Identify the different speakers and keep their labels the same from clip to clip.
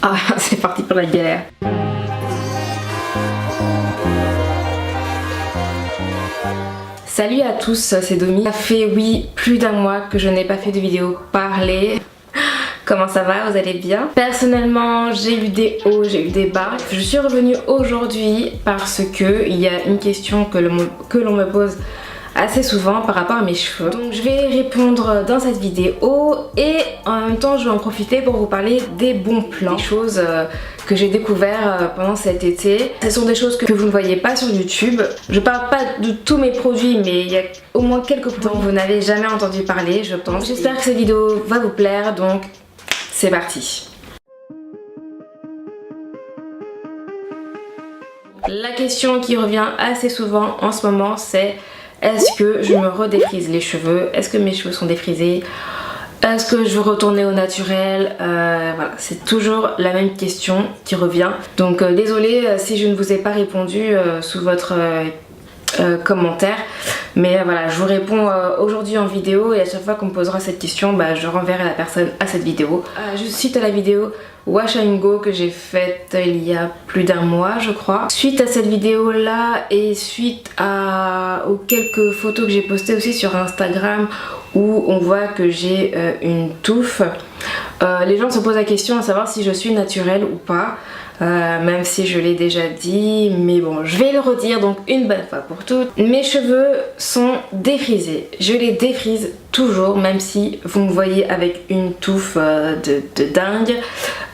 Speaker 1: Ah, c'est parti pour la galère. Salut à tous, c'est Domi. Ça fait oui plus d'un mois que je n'ai pas fait de vidéo parler. Comment ça va? Vous allez bien? Personnellement, j'ai eu des hauts, j'ai eu des bas. Je suis revenue aujourd'hui parce que il y a une question que l'on me pose assez souvent par rapport à mes cheveux. Donc je vais répondre dans cette vidéo et en même temps je vais en profiter pour vous parler des bons plans, des choses que j'ai découvert pendant cet été. Ce sont des choses que vous ne voyez pas sur YouTube. Je parle pas de tous mes produits, mais il y a au moins quelques produits dont vous n'avez jamais entendu parler, je pense. J'espère que cette vidéo va vous plaire, donc c'est parti. La question qui revient assez souvent en ce moment, c'est: est-ce que je me redéfrise les cheveux? Est-ce que mes cheveux sont défrisés? Est-ce que je veux retourner au naturel? Voilà, c'est toujours la même question qui revient. Donc désolée si je ne vous ai pas répondu sous votre commentaire. Mais voilà, je vous réponds aujourd'hui en vidéo et à chaque fois qu'on me posera cette question, je renverrai la personne à cette vidéo. Juste suite à la vidéo Wash and Go que j'ai faite il y a plus d'un mois je crois. Suite à cette vidéo là et suite aux quelques photos que j'ai postées aussi sur Instagram où on voit que j'ai une touffe, les gens se posent la question à savoir si je suis naturelle ou pas. Même si je l'ai déjà dit, mais bon, je vais le redire donc une bonne fois pour toutes. Mes cheveux sont défrisés, je les défrise toujours, même si vous me voyez avec une touffe de dingue.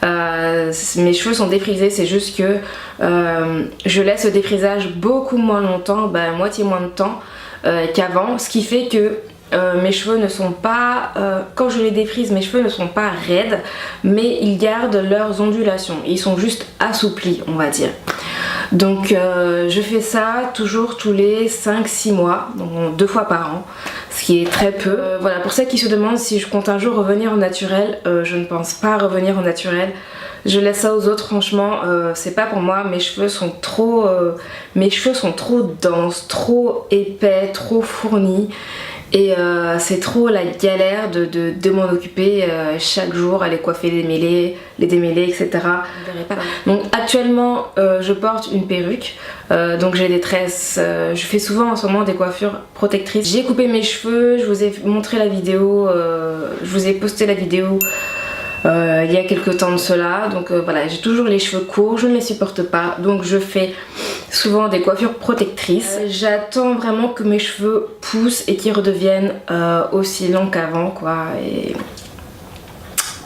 Speaker 1: Mes cheveux sont défrisés, c'est juste que je laisse le défrisage beaucoup moins longtemps, moitié moins de temps qu'avant, ce qui fait que mes cheveux ne sont pas, quand je les défrise, mes cheveux ne sont pas raides, mais ils gardent leurs ondulations, ils sont juste assouplis on va dire. Donc je fais ça toujours tous les 5-6 mois, donc 2 fois par an, ce qui est très peu. Voilà, pour celles qui se demandent si je compte un jour revenir au naturel, je ne pense pas revenir au naturel. Je laisse ça aux autres, franchement, c'est pas pour moi. Mes cheveux sont trop denses, trop épais, trop fournis. Et c'est trop la galère de m'en occuper chaque jour, aller coiffer les démêler, etc. Donc actuellement je porte une perruque, donc j'ai des tresses, je fais souvent en ce moment des coiffures protectrices. J'ai coupé mes cheveux, je vous ai montré la vidéo, je vous ai posté la vidéo il y a quelques temps de cela. Donc voilà, j'ai toujours les cheveux courts, je ne les supporte pas, donc je fais souvent des coiffures protectrices. J'attends vraiment que mes cheveux poussent et qu'ils redeviennent aussi longs qu'avant quoi, et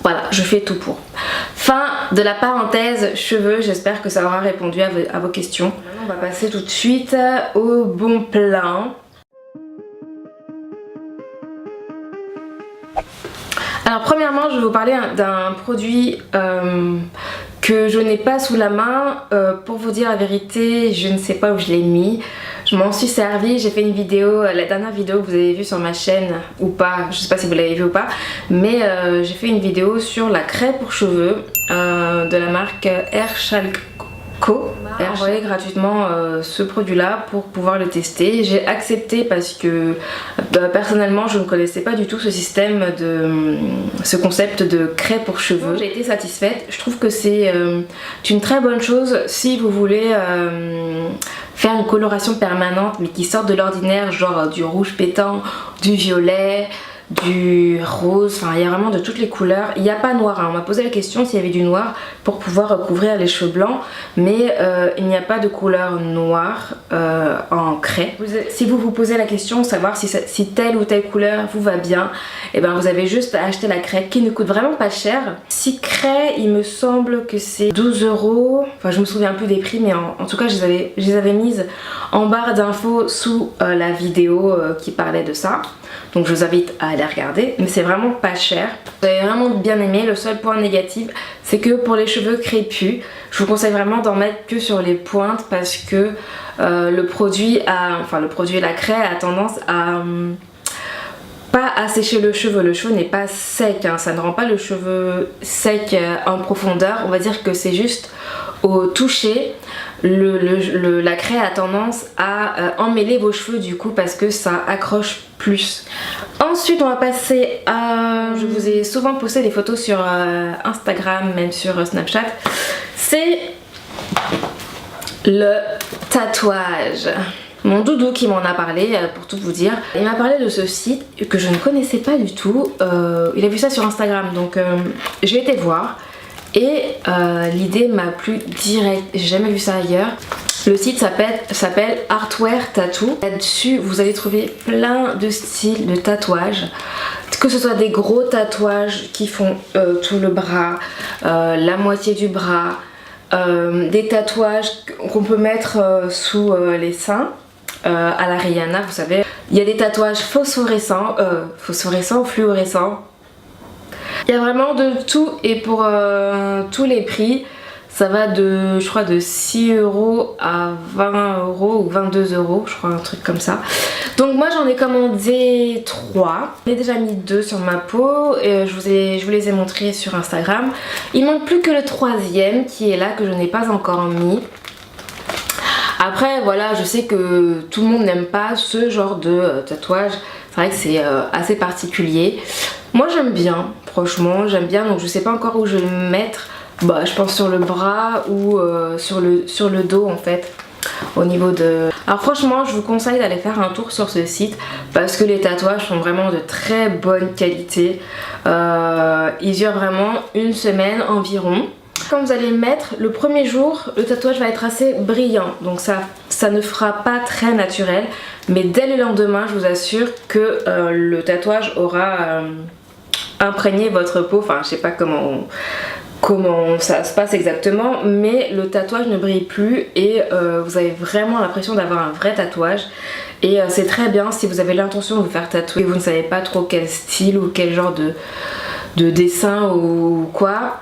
Speaker 1: voilà, je fais tout pour. Fin de la parenthèse cheveux, j'espère que ça aura répondu à vos questions. Maintenant, on va passer tout de suite au bon plan. Alors premièrement, je vais vous parler d'un produit que je n'ai pas sous la main. Pour vous dire la vérité, je ne sais pas où je l'ai mis. Je m'en suis servi, j'ai fait une vidéo, la dernière vidéo que vous avez vue sur ma chaîne ou pas, je sais pas si vous l'avez vue ou pas, mais j'ai fait une vidéo sur la craie pour cheveux de la marque Airchalco. Et envoyé gratuitement ce produit là pour pouvoir le tester. J'ai accepté parce que personnellement je ne connaissais pas du tout ce concept de craie pour cheveux. J'ai été satisfaite, je trouve que c'est une très bonne chose si vous voulez faire une coloration permanente mais qui sort de l'ordinaire, genre du rouge pétant, du violet, du rose, enfin il y a vraiment de toutes les couleurs. Il n'y a pas noir, on m'a posé la question s'il y avait du noir pour pouvoir recouvrir les cheveux blancs, mais il n'y a pas de couleur noire en craie. Si vous vous posez la question de savoir si telle ou telle couleur vous va bien, et vous avez juste à acheter la craie qui ne coûte vraiment pas cher. 6 craies, il me semble que c'est 12 €, enfin je me souviens un peu des prix, mais en tout cas je les avais mises en barre d'infos sous la vidéo qui parlait de ça. Donc je vous invite à aller regarder, mais c'est vraiment pas cher. Vous avez vraiment bien aimé. Le seul point négatif, c'est que pour les cheveux crépus, je vous conseille vraiment d'en mettre que sur les pointes parce que la craie a tendance pas assécher le cheveu n'est pas sec, hein, ça ne rend pas le cheveu sec en profondeur, on va dire que c'est juste au toucher, la craie a tendance à emmêler vos cheveux du coup parce que ça accroche plus. Ensuite on va passer à... Je vous ai souvent posté des photos sur Instagram, même sur Snapchat, c'est le tatouage. Mon doudou qui m'en a parlé, pour tout vous dire, il m'a parlé de ce site que je ne connaissais pas du tout. Il a vu ça sur Instagram, donc j'ai été voir et l'idée m'a plu direct. J'ai jamais vu ça ailleurs. Le site s'appelle Artwear Tattoo. Là-dessus, vous allez trouver plein de styles de tatouages. Que ce soit des gros tatouages qui font tout le bras, la moitié du bras, des tatouages qu'on peut mettre sous les seins. À la Rihanna, vous savez, il y a des tatouages phosphorescents, fluorescents. Il y a vraiment de tout et pour tous les prix, ça va de, je crois, de 6 € à 20 € ou 22 €, je crois, un truc comme ça. Donc moi j'en ai commandé 3. J'ai déjà mis 2 sur ma peau et je vous les ai montrés sur Instagram. Il manque plus que le 3e qui est là, que je n'ai pas encore mis. Après voilà, je sais que tout le monde n'aime pas ce genre de tatouage. C'est vrai que c'est assez particulier. Moi j'aime bien, franchement j'aime bien, donc je sais pas encore où je vais le mettre. Bah je pense sur le bras ou sur le dos en fait. Au niveau de... Alors franchement je vous conseille d'aller faire un tour sur ce site parce que les tatouages sont vraiment de très bonne qualité. Ils durent vraiment une semaine environ. Quand vous allez le mettre, le premier jour, le tatouage va être assez brillant, donc ça ne fera pas très naturel, mais dès le lendemain, je vous assure que le tatouage aura imprégné votre peau. Enfin, je sais pas comment ça se passe exactement, mais le tatouage ne brille plus et vous avez vraiment l'impression d'avoir un vrai tatouage. Et c'est très bien si vous avez l'intention de vous faire tatouer et vous ne savez pas trop quel style ou quel genre de dessin ou quoi.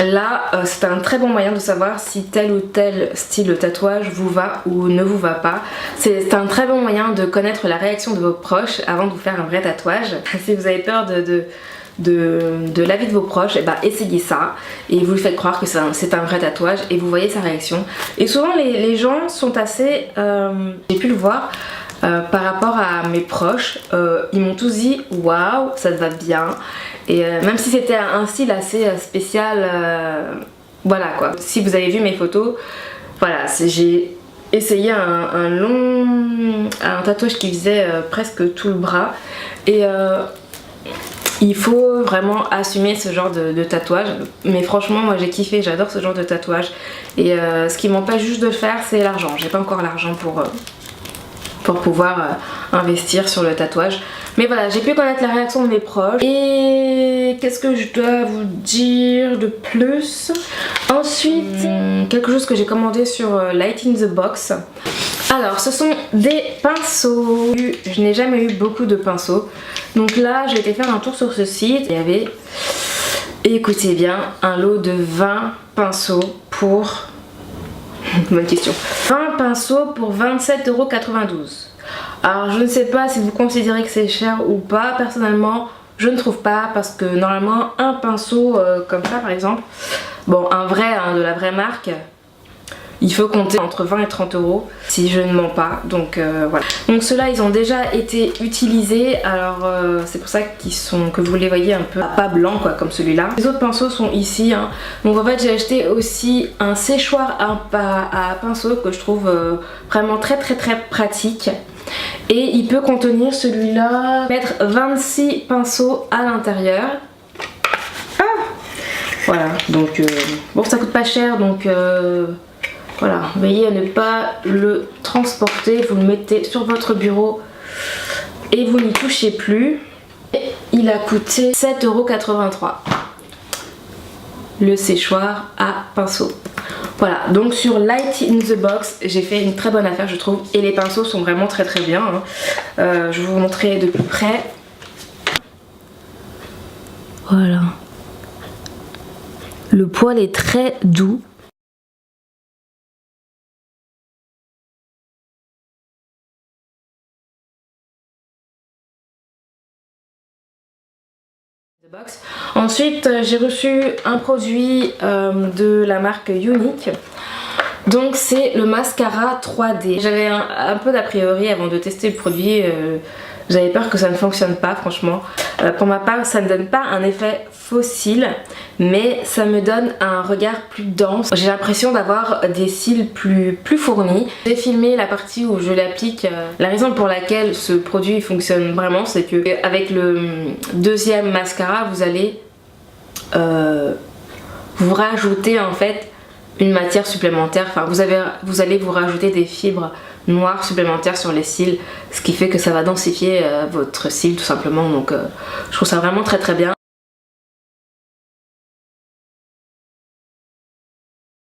Speaker 1: Là, c'est un très bon moyen de savoir si tel ou tel style de tatouage vous va ou ne vous va pas. C'est un très bon moyen de connaître la réaction de vos proches avant de vous faire un vrai tatouage. Si vous avez peur de l'avis de vos proches, et bah essayez ça et vous lui faites croire que c'est un vrai tatouage et vous voyez sa réaction. Et souvent les gens sont assez... j'ai pu le voir par rapport à mes proches, ils m'ont tous dit waouh ça te va bien. Et même si c'était un style assez spécial, voilà quoi. Si vous avez vu mes photos, voilà, j'ai essayé un tatouage qui faisait presque tout le bras. Et il faut vraiment assumer ce genre de tatouage. Mais franchement moi j'ai kiffé, j'adore ce genre de tatouage. Et ce qui m'empêche juste de le faire c'est l'argent. J'ai pas encore l'argent pour pouvoir investir sur le tatouage. Mais voilà, j'ai pu connaître la réaction de mes proches. Et qu'est-ce que je dois vous dire de plus? Ensuite, quelque chose que j'ai commandé sur Light in the Box. Alors, ce sont des pinceaux. Je n'ai jamais eu beaucoup de pinceaux. Donc là, j'ai été faire un tour sur ce site. Il y avait, écoutez bien, un lot de 20 pinceaux pour... Bonne question. 20 pinceaux pour 27,92 €. Alors je ne sais pas si vous considérez que c'est cher ou pas. Personnellement je ne trouve pas, parce que normalement un pinceau comme ça par exemple, bon un vrai, hein, de la vraie marque, il faut compter entre 20 et 30 € si je ne mens pas. Donc voilà. Donc ceux-là ils ont déjà été utilisés. Alors c'est pour ça que vous les voyez un peu pas blancs quoi, comme celui-là. Les autres pinceaux sont ici, hein. Donc en fait j'ai acheté aussi un séchoir à pinceau que je trouve vraiment très pratique. Et il peut contenir, celui-là, mettre 26 pinceaux à l'intérieur. Ah voilà, donc bon ça coûte pas cher, donc voilà, veillez à ne pas le transporter, vous le mettez sur votre bureau et vous n'y touchez plus. Et il a coûté 7,83 €. Le séchoir à pinceau. Voilà, donc sur Light in the Box, j'ai fait une très bonne affaire je trouve. Et les pinceaux sont vraiment très bien, hein. Je vais vous montrer de plus près. Voilà. Le poil est très doux. box. Ensuite j'ai reçu un produit de la marque Younique. Donc c'est le mascara 3D. J'avais un peu d'a priori avant de tester le produit. J'avais peur que ça ne fonctionne pas franchement. Pour ma part ça ne donne pas un effet fossile, mais ça me donne un regard plus dense. J'ai l'impression d'avoir des cils plus fournis. J'ai filmé la partie où je l'applique. La raison pour laquelle ce produit fonctionne vraiment, c'est que avec le deuxième mascara vous allez vous rajouter en fait une matière supplémentaire. Enfin vous allez vous rajouter des fibres noir supplémentaire sur les cils, ce qui fait que ça va densifier votre cil tout simplement. Donc je trouve ça vraiment très bien.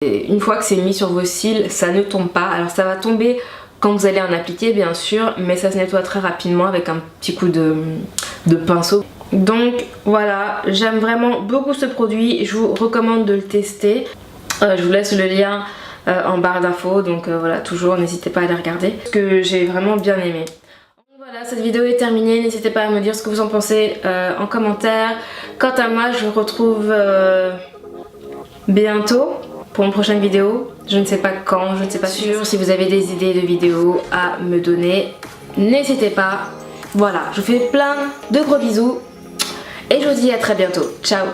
Speaker 1: Et une fois que c'est mis sur vos cils, ça ne tombe pas. Alors ça va tomber quand vous allez en appliquer bien sûr, mais ça se nettoie très rapidement avec un petit coup de pinceau. Donc voilà, j'aime vraiment beaucoup ce produit, je vous recommande de le tester. Je vous laisse le lien en barre d'infos, donc voilà, toujours n'hésitez pas à les regarder, parce que j'ai vraiment bien aimé. Voilà, cette vidéo est terminée, n'hésitez pas à me dire ce que vous en pensez en commentaire. Quant à moi, je vous retrouve bientôt pour une prochaine vidéo. Je ne sais pas quand, je ne sais pas sûr. Si vous avez des idées de vidéos à me donner, n'hésitez pas. Voilà, je vous fais plein de gros bisous et je vous dis à très bientôt. Ciao!